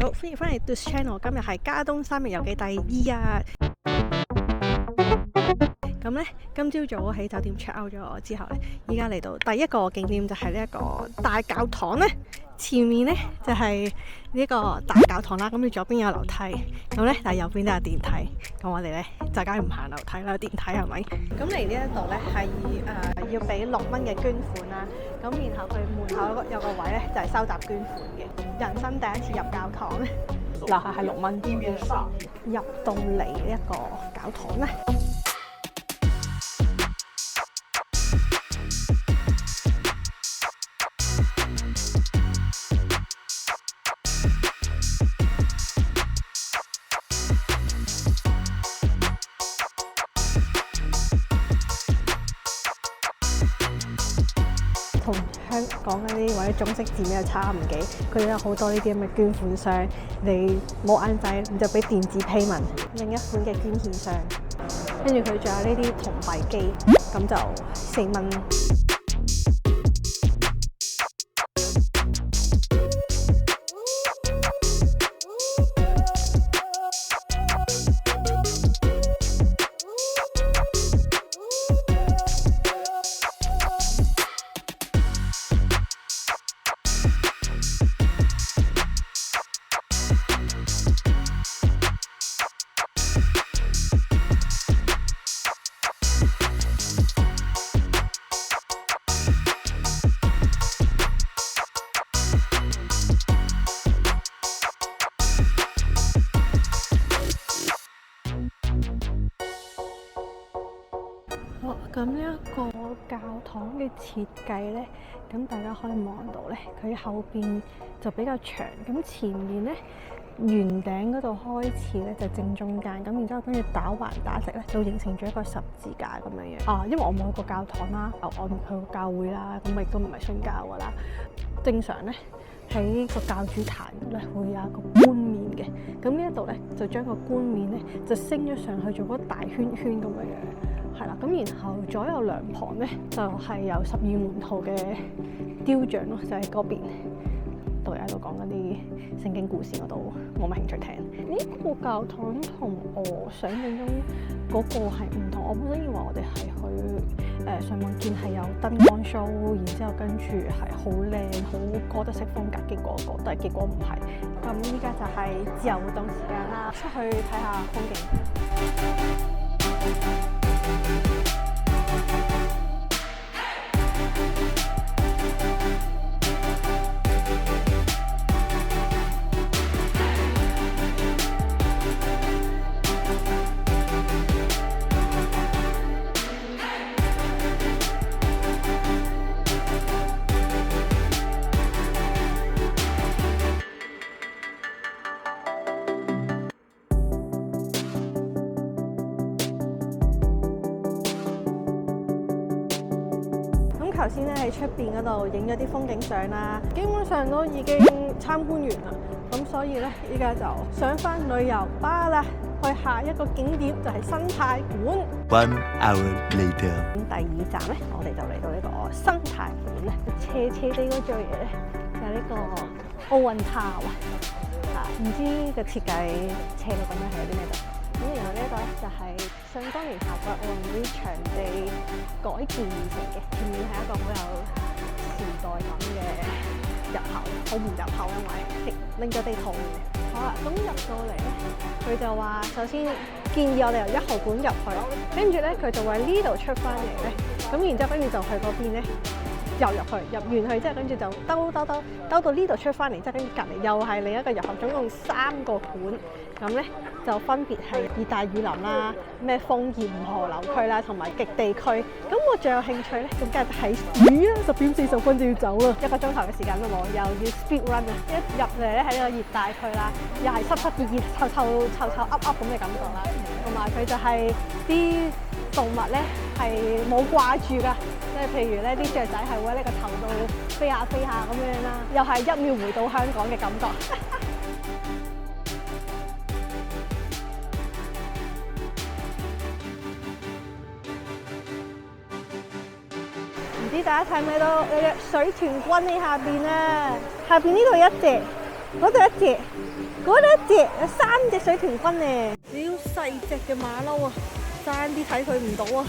好，歡迎翻嚟 This Channel。今日係加東3日遊記第2日。咁呢，今朝早喺酒店 check out 咗我之後呢，依家嚟到第一個景點就係呢一個大教堂呢。前面呢就係呢個大教堂啦，咁你左邊有樓梯，咁呢但係右邊都有電梯。咁我哋呢就梗係唔行樓梯啦，電梯係咪？咁嚟呢一度呢係要俾6蚊嘅捐款啦。咁然後佢門口有個位呢就係收集捐款嘅。人生第一次入教堂呢，樓下係6蚊。入到嚟呢一個教堂呢。同香港嗰啲或者中式寺廟差唔幾，佢哋有好多呢啲咁嘅捐款箱，你冇眼仔你就俾電子批文，另一款嘅捐獻箱，跟住佢仲有呢啲銅幣機，咁就4蚊。咁呢一個教堂嘅設計呢，咁大家可以望到呢，佢後邊就比較長，咁前面呢，圓頂嗰度開始呢，就正中間，咁然之後跟住打橫打直呢，就形成咗一個十字架咁樣樣。因為我冇去過教堂啦，我唔去過教會啦，咁我亦都唔係信教噶啦。正常呢，喺個教主壇咧會有一個冠冕嘅，咁呢一度呢，就將個冠冕呢，就升咗上去做嗰大圈圈咁樣樣。係啦，咁然後左右兩旁咧就係有12門徒嘅雕像咯，就喺嗰邊度喺度講緊啲聖經故事，我都冇乜興趣聽。呢個教堂同我想象中嗰個係唔同，我本身以為我哋係去上網見係有燈光 show， 然之後跟住係好靚好哥德式風格嘅嗰個，但係結果唔係。咁依家就係自由活動時間啦，出去睇下風景。頭先咧喺出邊嗰度影咗啲風景相啦，基本上都已經參觀完啦。咁所以咧，依家就上翻旅遊巴啦，去下一個景點就係生態館。1 hour later，咁第2站咧，我哋就嚟到呢個生態館咧。斜斜地嗰座嘢咧，就係呢個奧運塔啊！唔知個設計斜到咁樣係有啲咩度？咁然後呢一個咧就係想當年夏季奧運會場地改建而成嘅，前面係一個好有時代感嘅入口，好唔入口，因為拎咗地圖。好啦，咁入到嚟咧，佢就話首先建議我哋由1號館入去，跟住咧佢就話呢度出翻嚟咧，咁然之後跟住就去嗰邊咧。又入完去之後，跟住就兜到呢度出翻嚟，之後跟住隔離又係另一個入口，總共3個館。咁咧就分別係熱帶雨林啦、咩楓葉河流區啦，同埋極地區。咁我最有興趣咧，咁梗係睇魚啦！10點40分就要走啦，1個鐘頭嘅時間都冇，又要 speed run 啊！一入嚟咧喺呢個熱帶區啦，又係濕濕熱熱、臭噏噏咁嘅感覺啦，同埋佢就係啲動物咧係冇掛住㗎。即係譬如咧，啲雀仔係會喺呢個頭度飛下咁樣啦，又係1秒回到香港嘅感覺。唔知大家睇唔睇到有隻水豚龜喺下邊咧？下邊呢度一隻，嗰度一隻，嗰度一隻，有3隻水豚君咧。屌細隻嘅馬騮啊，爭啲睇佢唔到啊！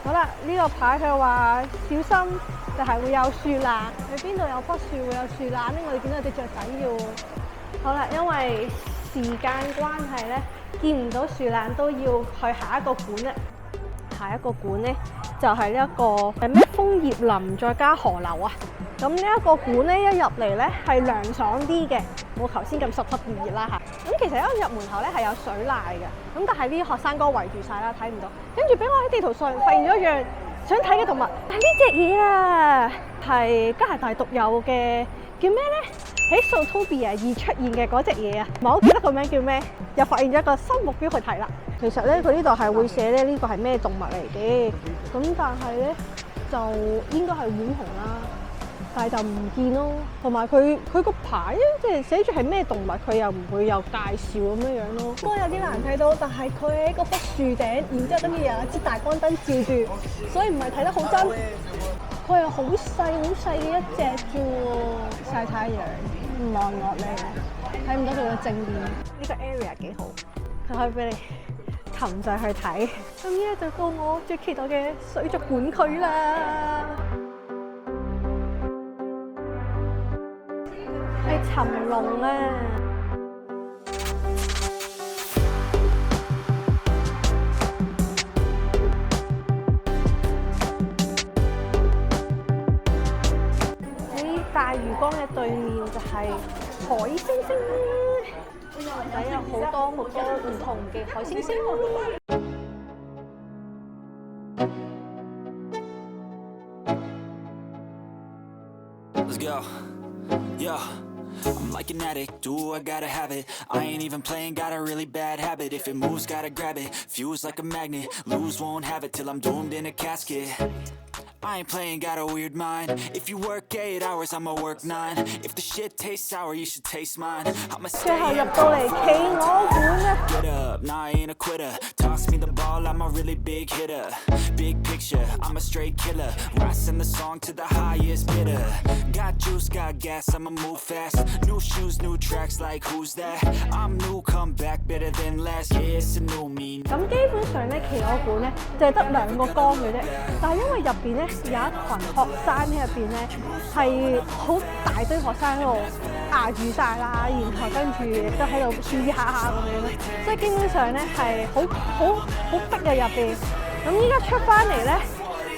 好啦，呢個牌佢話小心，就係會有樹懶。去邊度有棵樹會有樹懶咧？我哋見到有隻雀仔嘅。好啦，因為時間關係咧，見唔到樹懶都要去下一個館咧。下一個館咧就係呢一個係咩楓葉林再加河流啊！咁呢一個館咧一入嚟咧係涼爽啲嘅，冇頭先咁濕濕熱熱啦嚇。咁其實一入門口咧係有水瀨嘅，咁但係呢啲學生哥圍住晒啦，睇唔到。跟住俾我喺地圖上發現咗一樣想睇嘅動物，係呢隻嘢啊，係加拿大獨有嘅，叫咩咧？喺 Zootopia 2出現嘅嗰隻嘢啊，唔係好記得個名叫咩，又發現咗一個新目標去睇啦。其實咧，佢呢度係會寫咧呢個係咩動物嚟嘅，咁但係咧就應該係浣熊啦，但係就唔見咯。同埋佢個牌咧，即係寫住係咩動物，佢又唔會有介紹咁樣樣咯。都有啲難睇到，但係佢喺嗰棵樹頂，然之後跟住有一支大光燈照住，所以唔係睇得好真。佢係好細嘅一隻啫喎，曬太陽唔望落嚟，睇唔到佢嘅正面。呢個 area 幾好，佢可以俾你擒上去睇。咁依家就到我最期待嘅水族館區啦，係尋龍啊！大魚缸嘅對面就係海星星，底有好多唔同嘅海星星。Let's go. Yeah. I'm like an addict, do I gotta have it. I ain't even playing, got a really bad habit. If it moves, gotta grab it. Fuse like a magnet, lose, won't have it till I'm doomed in a casket. I ain't playing, got a weird mind. If you work 8 hours, I'ma work 9. If the shit tastes sour, you should taste mine. I'ma stay up all night. Get up, nah, I ain't a quitter. Toss me the ball, I'm a really big hitter. Big picture, I'm a straight killer. Rising the song to the highest bidder. Got juice, got gas, I'ma move fast. New shoes, new tracks, like who's that? I'm new, come back better than last. Yeah, it's a new me. 咁基本上咧，企鵝館咧就係得2個缸嘅啫，但係因為入邊咧。有一群學生喺入邊咧，係好大堆學生喺度壓住晒啦，然後跟住亦都喺度嘻嘻哈哈咁樣咯，所以基本上咧係好逼啊入邊。咁依家出翻嚟咧，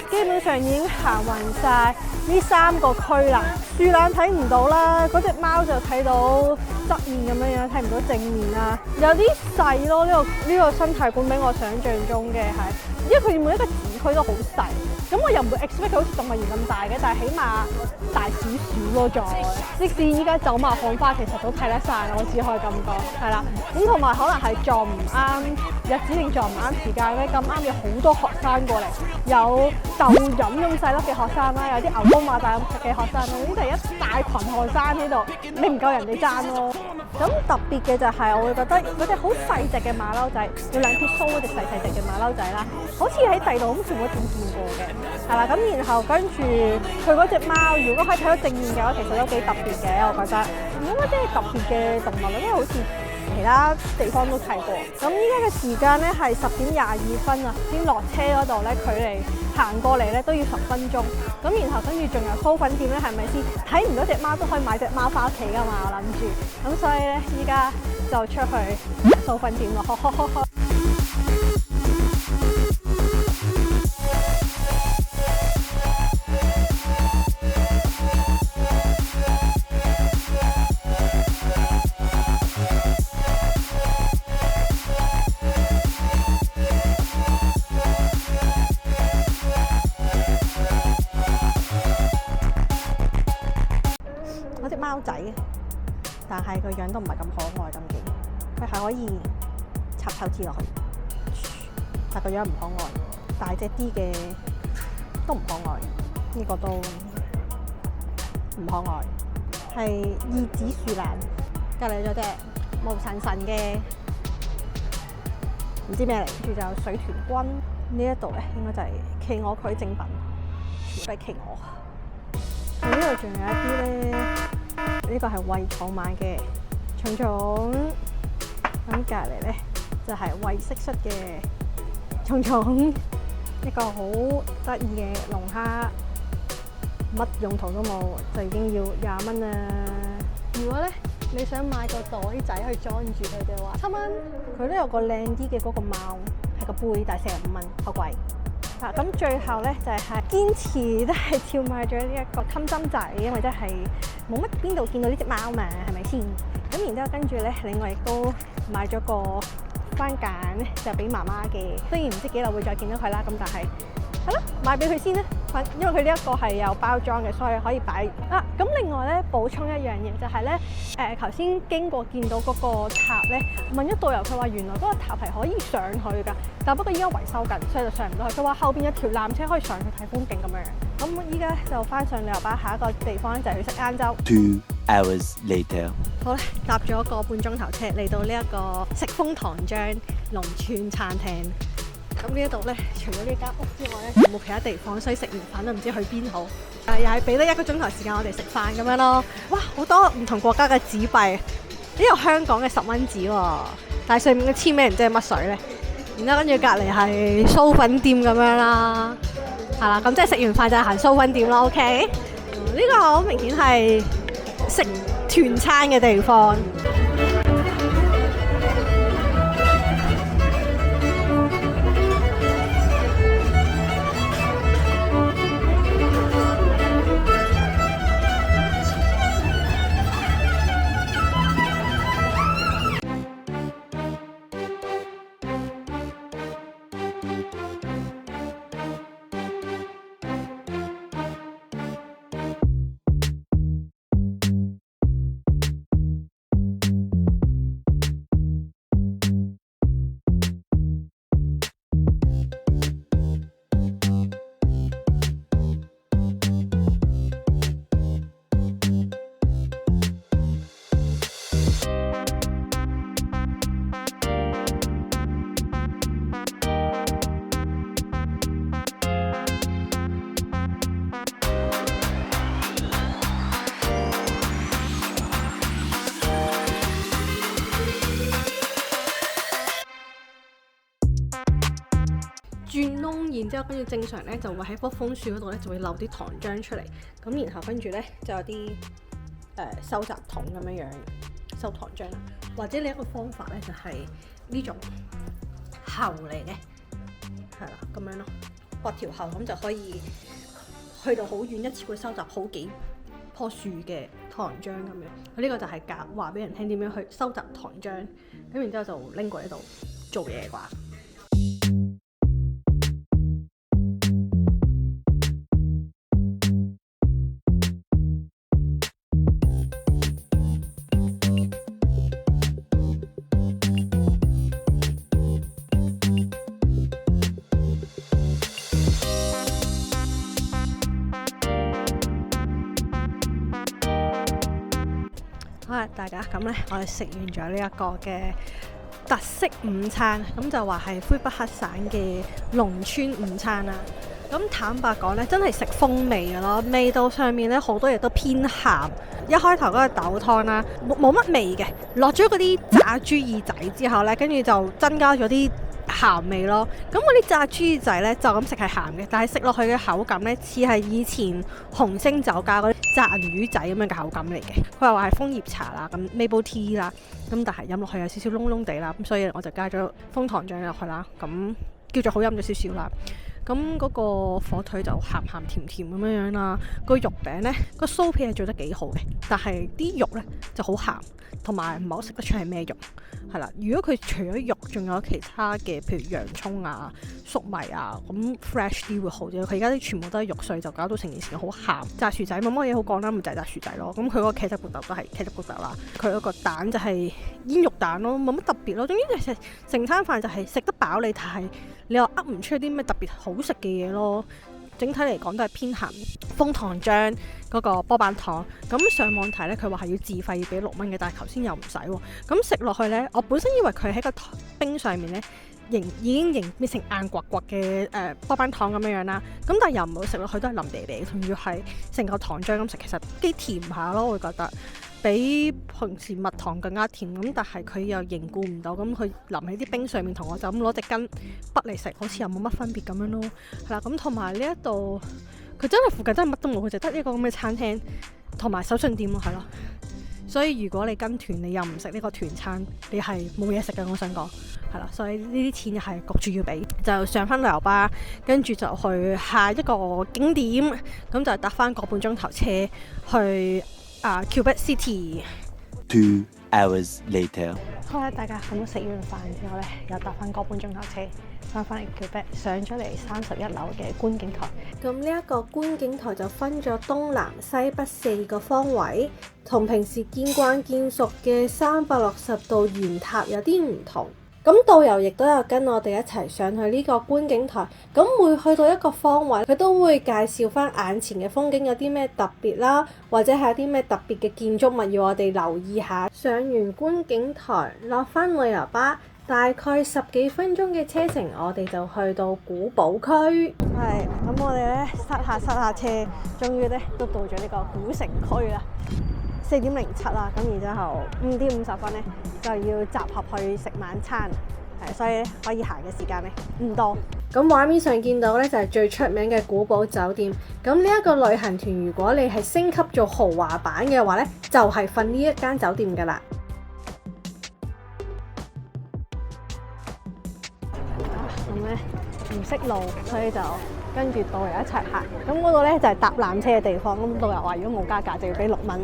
基本上已經行勻晒呢3個區啦。樹懶睇唔到啦，嗰隻貓就睇到側面咁樣樣，睇唔到正面啦。有啲細咯，呢個生態館比我想象中嘅係，因為佢每一個展區都好細。咁我又唔會 expect 佢好似動物園咁大嘅，但係起碼大少少咯，再即使依家走馬看花，其實都睇得晒，我只可以咁講，係啦。咁同埋可能係撞唔啱日子定撞唔啱時間咧，咁啱有好多學生過嚟，有就飲咁細粒嘅學生啦，有啲牛高馬大嘅學生啦，呢就係一大群學生喺度，你唔夠人哋爭咯。咁特別嘅就係我會覺得嗰隻好細隻嘅馬騮仔，有2撇鬚嗰隻細隻嘅馬騮仔啦，好似喺第度好似冇點見過嘅。係啦，咁然後跟住佢嗰隻貓，如果可以睇到正面嘅話，其實都幾特別嘅，我覺得。冇乜即係特別嘅動物啦，因為好似其他地方都睇過。咁依家嘅時間咧係10:22啊，先落車嗰度咧，距離行過嚟咧都要10分鐘。咁然後跟住仲有酥粉店咧，係咪先睇唔到隻貓都可以買隻貓翻屋企㗎嘛？我諗住。咁所以咧，依家就出去酥粉店咯。嗰隻貓仔，但係個樣都唔係咁可愛咁嘅，佢係可以插手指落去，但個樣唔可愛。大隻啲嘅都唔可愛，呢個都唔可愛。係二指樹懶，隔離咗隻毛神神嘅唔知咩嚟，跟住就有水豚君。呢一度咧應該就係企鵝區正品，全部都係企鵝。呢度仲有一啲咧呢個係為草蜢嘅蟲蟲，咁隔離咧就係為蟋蟀嘅蟲蟲，一個好得意嘅龍蝦，乜用途都冇，就已經要20蚊啦。如果咧你想買個袋仔去裝住佢嘅話，7蚊。佢都有個靚啲嘅嗰個貓，係個杯，但係45蚊，好貴。咁最後咧就係堅持都係照買咗呢一個襟針仔，因為真係冇乜邊度見到呢隻貓嘛，係咪先？咁然之後跟住咧，另外亦都買咗個番梘咧，就俾媽媽嘅。雖然唔知幾耐會再見到佢啦，咁但係係咯，買俾佢先啦。因為佢呢一個係有包裝嘅，所以可以擺咁另外咧補充一樣嘢就係咧，頭先經過見到嗰個塔咧，問咗導遊，佢話原來嗰個塔係可以上去㗎，但不過依家維修緊，所以就上唔到去。佢話後邊有條纜車可以上去睇風景咁樣。咁依家就翻上旅遊巴，下一個地方就係去食晏晝。2 hours later。好啦，搭咗個半鐘頭車嚟到呢一個食風糖漿龍川餐廳。咁呢一度咧，除咗呢間屋之外咧，冇其他地方，所以食完飯都唔知去邊好。又係俾得1個鐘頭時間我哋食飯咁樣咯。哇，好多唔同國家嘅紙幣，呢個香港嘅10蚊紙喎，但係上面嘅簽名唔知係乜水咧。然之後跟住隔離係酥粉店咁樣啦，係啦，咁即係食完飯就係行酥粉店咯。OK，呢個好明顯係食團餐嘅地方。轉窿，然之後跟住正常咧就會喺棵楓樹嗰度咧就會漏啲糖漿出嚟，咁然後跟住咧就有啲收集桶咁樣收糖漿啦。或者另一個方法咧就係呢種喉嚟嘅，係啦咁樣咯，駁條喉咁就可以去到好遠，一次會收集好幾棵樹嘅糖漿咁樣。呢個就係教話俾人聽點樣去收集糖漿，咁然之後就拎過嚟度做嘢啩。好，大家咁咧，我哋食完咗呢一個嘅特色午餐，咁就話係魁北克省嘅龍川午餐啦。咁坦白講咧，真係食風味嘅咯，味道上面咧好多嘢都偏鹹。一開頭嗰個豆湯啦，冇乜味嘅，落咗嗰啲炸豬耳仔之後咧，跟住就增加咗啲鹹味咯。咁嗰啲炸豬耳仔咧就咁食係鹹嘅，但係食落去嘅口感咧似係以前紅星酒家嗰啲炸銀魚仔咁樣嘅口感嚟嘅。佢話係楓葉茶啦，咁 maple tea 啦，咁但係飲落去有少少燶燶地啦，咁所以我就加咗楓糖漿入去啦，咁叫做好飲咗少少啦。咁嗰個火腿就鹹鹹甜甜咁樣樣啦，個肉餅呢，個酥皮係做得幾好嘅，但係啲肉呢就好鹹，同埋唔係好食得出係咩肉，係啦。如果佢除咗肉，仲有其他嘅，譬如洋葱啊、粟米啊，咁 fresh 啲會好啲。佢而家啲全部都係肉碎，就搞到成件事好鹹。炸薯仔冇乜嘢好講啦，咪就係炸薯仔咯。咁佢嗰個茄汁焗豆都係茄汁焗豆啦，佢嗰個蛋就係煙肉蛋咯，冇乜特別咯。總之就係成餐飯就係食得飽你，但係你又噏唔出啲咩特別好食嘅嘢咯。整體嚟講都係偏鹹。楓糖漿嗰個波板糖，咁上網睇咧，佢話係要自費要俾6蚊嘅，但係頭先又唔使喎。咁食落去咧，我本身以為佢喺個冰上面咧已經變成硬刮刮嘅波板糖咁樣樣啦。咁但係又唔好食落去都係腍地地，仲要係成嚿糖漿咁食，其實幾甜下咯，我會覺得。比平時蜜糖更加甜咁，但係佢又凝固唔到，咁佢淋喺啲冰上面，同我就咁攞隻根剝嚟食，好似又冇乜分別咁樣咯。係啦，咁同埋呢一度佢真係附近真係乜都冇，佢就得呢個咁嘅餐廳同埋手信店咯，係咯。所以如果你跟團，你又唔食呢個團餐，你係冇嘢食嘅。我想講係啦，所以呢啲錢又係焗住要俾，就上翻旅遊巴，跟住就去下一個景點，咁就搭翻個半鐘頭車去Quebec City。 2 hours later。 好啦，大家咁食完飯之後咧，又搭翻個半鐘頭車翻嚟 Quebec，上咗嚟31樓嘅觀景台。咁呢一個觀景台就分咗東南西北4個方位，同平時見慣見熟嘅360度圓塔有啲唔同。咁導遊亦都有跟我哋一齊上去呢個觀景台，咁每去到一個方位，佢都會介紹翻眼前嘅風景有啲咩特別啦，或者係有啲咩特別嘅建築物要我哋留意下。上完觀景台，落翻旅遊巴，大概10幾分鐘嘅車程，我哋就去到古堡區。係，咁我哋咧塞下車，終於咧都到咗呢個古城區啦。4:07啦，咁然之後5:50咧就要集合去食晚餐，所以咧可以行嘅時間咧唔多。咁畫面上見到咧就係最出名嘅古堡酒店。咁呢一個旅行團，如果你係升級做豪華版嘅話咧，就係瞓呢一間酒店噶啦。咁咧唔識路，所以就跟住導遊一齊行。咁嗰度咧就係搭纜車嘅地方。咁導遊話如果冇加價就要俾6蚊。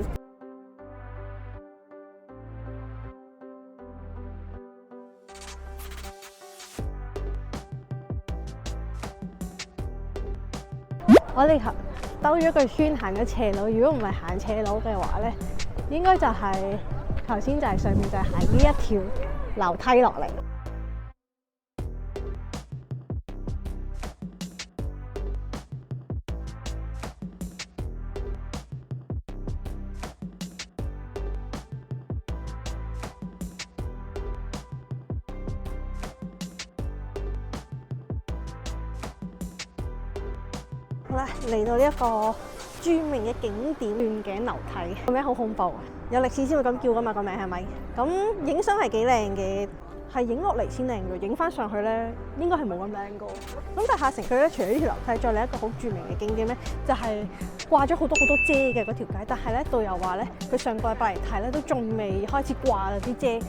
我哋兜咗個圈行咗斜路，如果唔係行斜路嘅話咧，應該就係頭先就係上面就係行呢一條樓梯落嚟。好啦，嚟到呢一個著名嘅景點斷頸樓梯，個名好恐怖啊！有歷史先會咁叫噶嘛，個名係咪？咁影相係幾靚嘅，係影落嚟先靚嘅，影翻上去咧應該係冇咁靚個。咁但係下城區咧，除咗呢條樓梯，再嚟一個好著名嘅景點咧，就係掛咗好多遮嘅嗰條街。但係咧導遊話咧，佢上個禮拜嚟睇咧都仲未開始掛啊啲遮，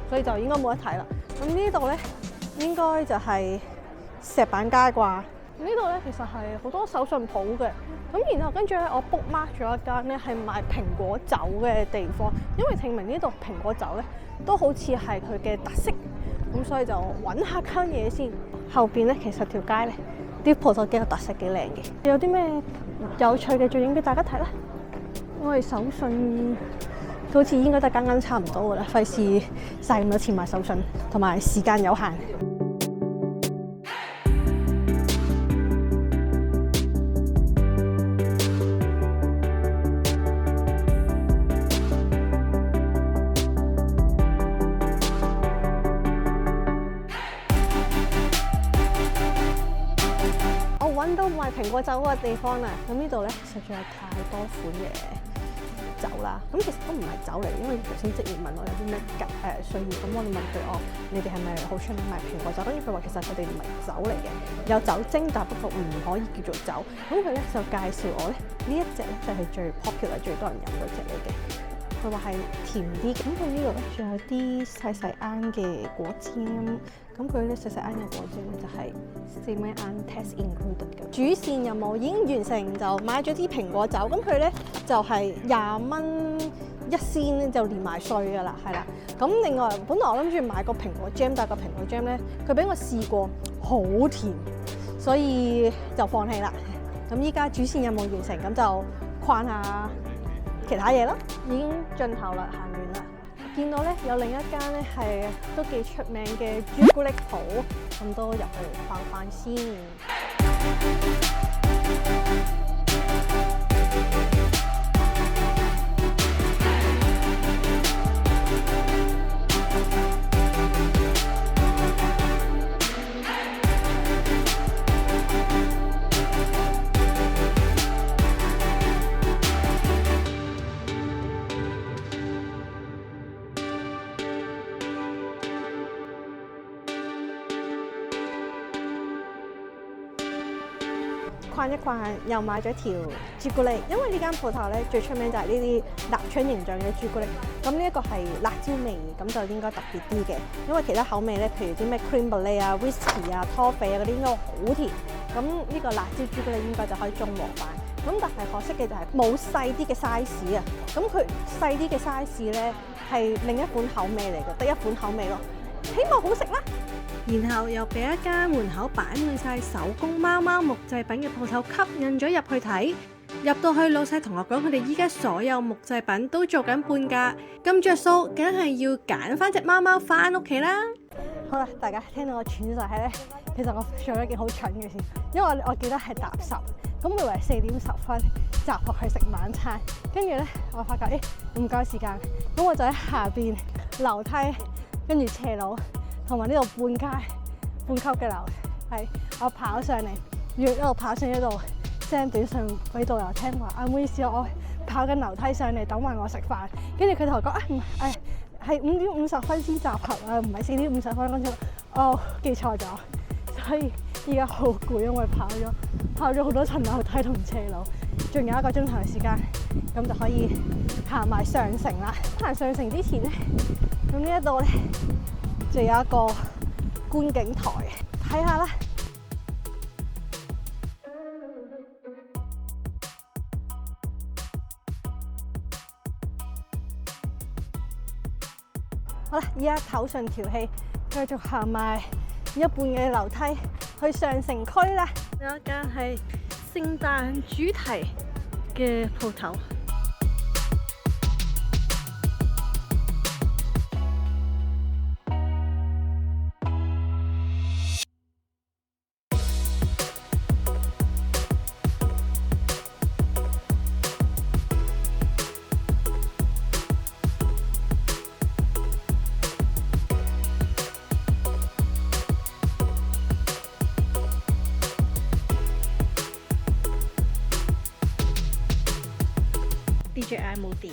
所以就應該冇得睇啦。咁呢度咧應該就係石板街啩。呢度咧其實係好多手信鋪嘅，咁然後跟住咧我 book mark 咗一間咧係賣蘋果酒嘅地方，因為聽聞呢度蘋果酒咧都好似係佢嘅特色，咁所以就揾下間嘢先。後邊咧其實條街咧啲鋪頭幾有特色，幾靚嘅。有啲咩有趣嘅，再影俾大家睇啦。我哋手信好似應該都係間差唔多噶啦，費事嘥咁多錢買手信，同埋時間有限。揾到賣蘋果酒嘅地方啦，咁呢度咧實在有太多款嘅酒啦。咁其實都唔係酒嚟，因為頭先職員問我有啲咩需要，咁我哋問佢你哋係咪好出名賣蘋果酒？跟住佢話其實佢哋唔係酒嚟嘅，有酒精，但不過唔可以叫做酒。咁佢咧就介紹我咧呢一隻咧就係最 popular 最多人飲嗰隻嚟嘅。佢話係甜啲，咁佢呢度咧仲有啲細罌嘅果醬，咁佢咧細罌嘅果醬咧就係4蚊罌 tax included 嘅。主線任務已經完成，就買咗支蘋果酒，咁佢咧就係20蚊一仙就連埋稅噶啦，係啦。咁另外本來我諗住買個蘋果 jam， 但係個蘋果 jam 咧佢俾我試過好甜，所以就放棄啦。咁依家主線任務完成，咁就逛下其他嘢咯，已經盡頭啦，行完啦。見到咧有另一間咧係都幾出名嘅朱古力鋪，咁都入去逛逛先。逛一逛，又買咗條朱古力，因為呢間鋪頭咧最出名就係呢啲立春形狀嘅朱古力。咁呢一個係辣椒味，咁就應該特別啲嘅。因為其他口味咧，譬如啲咩 cream brulee 啊、whisky 啊、拖肥啊嗰啲應該好甜。咁呢個辣椒朱古力應該就可以中和翻。咁但係可惜嘅就係冇細啲嘅 size 啊。咁佢細啲嘅 size 咧係另一款口味嚟嘅，得一款口味咯。希望好食啦。然後又俾一間門口擺滿晒手工貓貓木製品嘅鋪頭吸引咗入去睇。入到去，老細同我講，佢哋依家所有木製品都做緊半價，咁着數，梗係要揀翻隻貓貓翻屋企啦。好啦，大家聽到我喘就係咧，其實我做咗一件好蠢嘅事，因為我記得係搭10，咁以為4點10分集合去食晚餐，跟住咧我發覺唔夠時間，咁我就喺下邊樓梯跟住斜路。同埋呢度半級嘅樓，係我跑上嚟，一路跑上呢度 send 短信俾導遊聽話，唔好意思，我跑緊樓梯上嚟等埋我食飯。跟住佢同我講係5點50分先集合啊，唔係4點50分。跟住記錯咗，所以依家好攰，因為跑咗好多層樓梯同斜路，仲有1個鐘頭嘅時間，咁就可以行埋上城啦。行上城之前咧，咁呢一度咧。就有一個觀景台，睇下啦。好啦，而家唞順條氣，繼續行埋一半嘅樓梯去上城區啦。有一間係聖誕主題嘅鋪頭。DJI 冇電，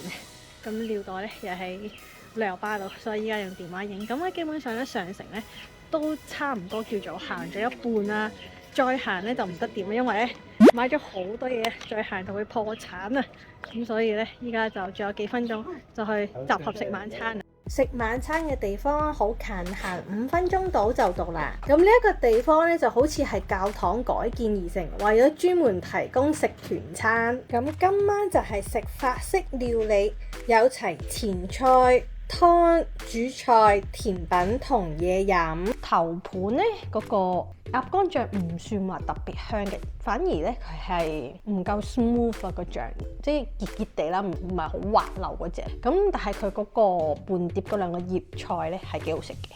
咁尿袋咧又喺旅遊巴度，所以依家用電話影。咁咧基本上咧上城咧都差唔多叫做行咗一半啦，再行咧就唔得掂，因為咧買咗好多嘢，再行就會破產啊！咁所以咧依家就仲有幾分鐘就去集合食晚餐啦。食晚餐嘅地方好近，行5分鐘到就到啦。咁呢一個地方咧就好似係教堂改建而成，為咗專門提供食團餐。咁今晚就係食法式料理，有齊前菜、湯、主菜、甜品同嘢飲。頭盤咧嗰個鴨肝醬唔算話特別香嘅，反而咧佢係唔夠 smooth 啊個醬，即係結結地啦，唔係好滑溜嗰隻。咁但係佢嗰個半碟嗰2個葉菜咧係幾好食嘅。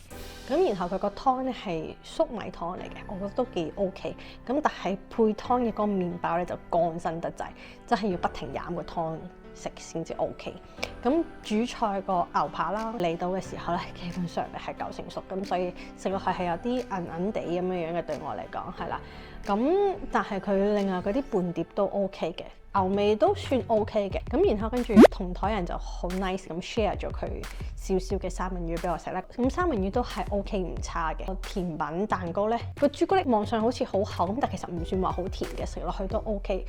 咁然後佢個湯咧係粟米湯嚟嘅，我覺得都幾 OK。咁但係配湯嘅嗰個麵包咧就乾身得滯，真係要不停飲個湯食先至 OK。咁主菜個牛扒啦嚟到嘅時候咧，基本上係9成熟，咁所以食落去係有啲韌韌地咁樣樣嘅，對我嚟講係啦。咁但係佢另外嗰啲伴碟都 OK 嘅，牛味都算 OK 嘅。咁然後跟住同台人就好 nice 咁 share 咗佢少少嘅三文魚俾我食啦。咁三文魚都係 OK 唔差嘅。甜品蛋糕咧，個朱古力望上好似好厚咁，但其實唔算話好甜嘅，食落去都 OK。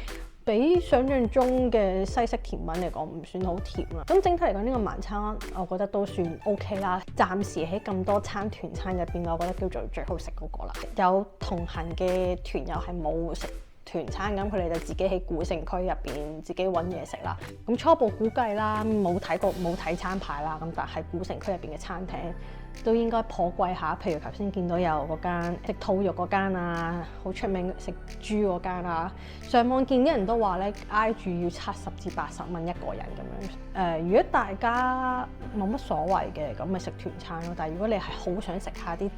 比想象中嘅西式甜品嚟講唔算好甜啦。咁整體嚟講呢個晚餐我覺得都算 OK 啦。暫時喺咁多餐團餐入邊，我覺得叫做最好食嗰個啦。有同行嘅團友係冇食團餐，咁佢哋就自己喺古城區入邊自己揾嘢食啦。咁初步估計啦，冇睇餐牌啦，咁但係古城區入邊嘅餐廳都應該頗貴下，譬如頭先見到有嗰間食兔肉嗰間啊，好出名食豬嗰間啊。上網見啲人都話咧，挨住要70至80蚊一個人咁樣。如果大家冇乜所謂嘅，咁咪食團餐咯。但係如果你係好想食下啲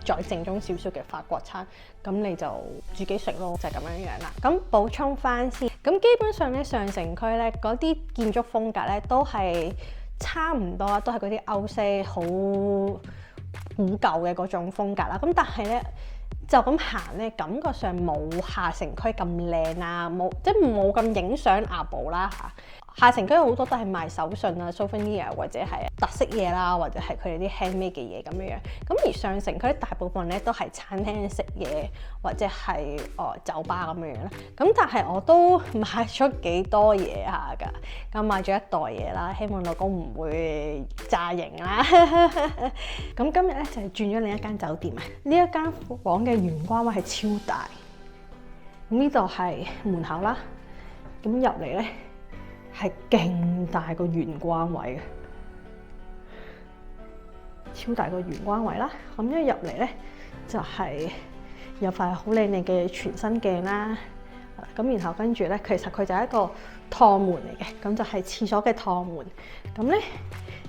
再正宗少少嘅法國餐，咁你就自己食咯，就係咁樣樣啦。咁補充翻先，咁基本上咧上城區咧嗰啲建築風格咧都係差唔多啦，都係嗰啲歐式好古舊嘅嗰種風格啦。咁但係咧就咁行咧，感覺上冇下城區咁靚啊，冇咁影相阿寶啦嚇。下城區好多都係賣手信啊、souvenir 或者係特色嘢啦，或者係佢哋啲 handmade 嘅嘢咁樣樣。咁而上城區大部分咧都係餐廳食嘢或者係酒吧咁樣樣啦。咁但係我都買咗幾多嘢下㗎。咁買咗一袋嘢啦，希望老公唔會炸型啦。咁今日咧就係轉咗另一間酒店啊。呢一間房嘅玄關位係超大。咁呢度係門口啦。咁入嚟咧。係勁大個玄關位嘅，超大個玄關位啦。咁一入嚟咧，就係有塊好靚靚嘅全身鏡啦。咁然後跟住咧，其實佢就係一個趟門嚟嘅，咁就係廁所嘅趟門。咁咧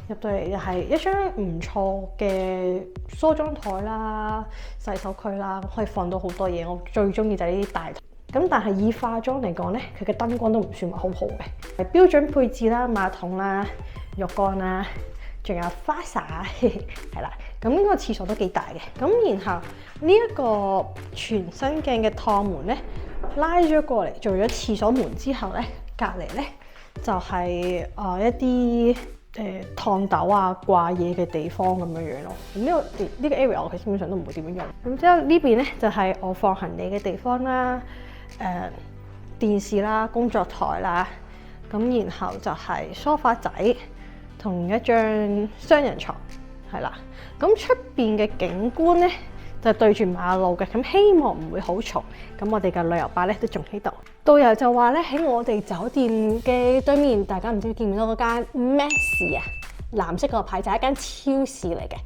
入到嚟就係一張唔錯嘅梳妝台啦、洗手區啦，可以放到好多嘢。我最中意就係呢啲大台。咁但係以化妝嚟講咧，佢嘅燈光都唔算話好好嘅。標準配置啦，馬桶啦、浴缸啦，仲有花灑係啦。咁呢個廁所都幾大嘅。咁然後呢一個全身鏡嘅趟門咧，拉咗過嚟做咗廁所門之後咧，隔離咧就係一啲燙斗啊、掛嘢嘅地方咁樣樣咯。咁呢個 area 我基本上都唔會點樣用。咁之後呢邊咧就係我放行李嘅地方啦。電視啦、工作台啦，咁然後就係梳化仔同一張雙人床，係啦。咁出邊嘅景觀咧就對住馬路嘅，咁希望唔會好嘈。咁我哋嘅旅遊巴咧都仲喺度。導遊就話咧喺我哋酒店嘅對面，大家唔知見唔見到嗰間 Maxi 啊？藍色個牌就係一間超市嚟嘅。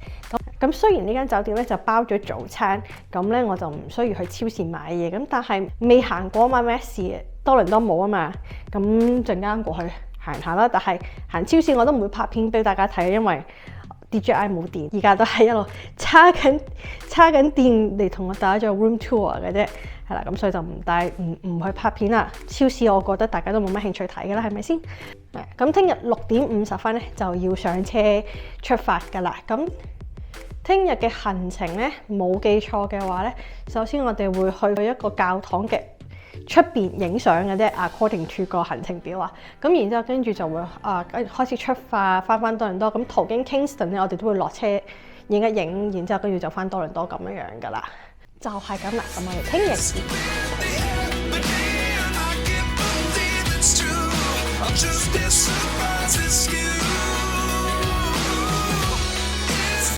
咁雖然呢間酒店咧就包咗早餐，咁咧我就唔需要去超市買嘢。咁但係未行過嘛 Maxi 多倫多冇啊嘛，咁陣間過去行下啦。但係行超市我都唔會拍片俾大家睇，因為 DJI 冇電，而家都係一路叉緊電嚟同我打咗 room tour 嘅啫。係啦，咁所以就唔去拍片啦。超市我覺得大家都冇乜興趣睇㗎啦，係咪先？咁聽日6:50咧就要上車出發㗎啦。咁聽日嘅行程咧冇記錯嘅話咧，首先我哋會去一個教堂嘅出邊影相嘅啫。according to 個行程表啊，咁然之後跟住就會開始出發翻多倫多。咁途經 Kingston 咧，我哋都會落車影一影，然之後跟住就翻多倫多咁樣㗎啦。就係咁啦，咁我哋聽日見。Just as surprised as you.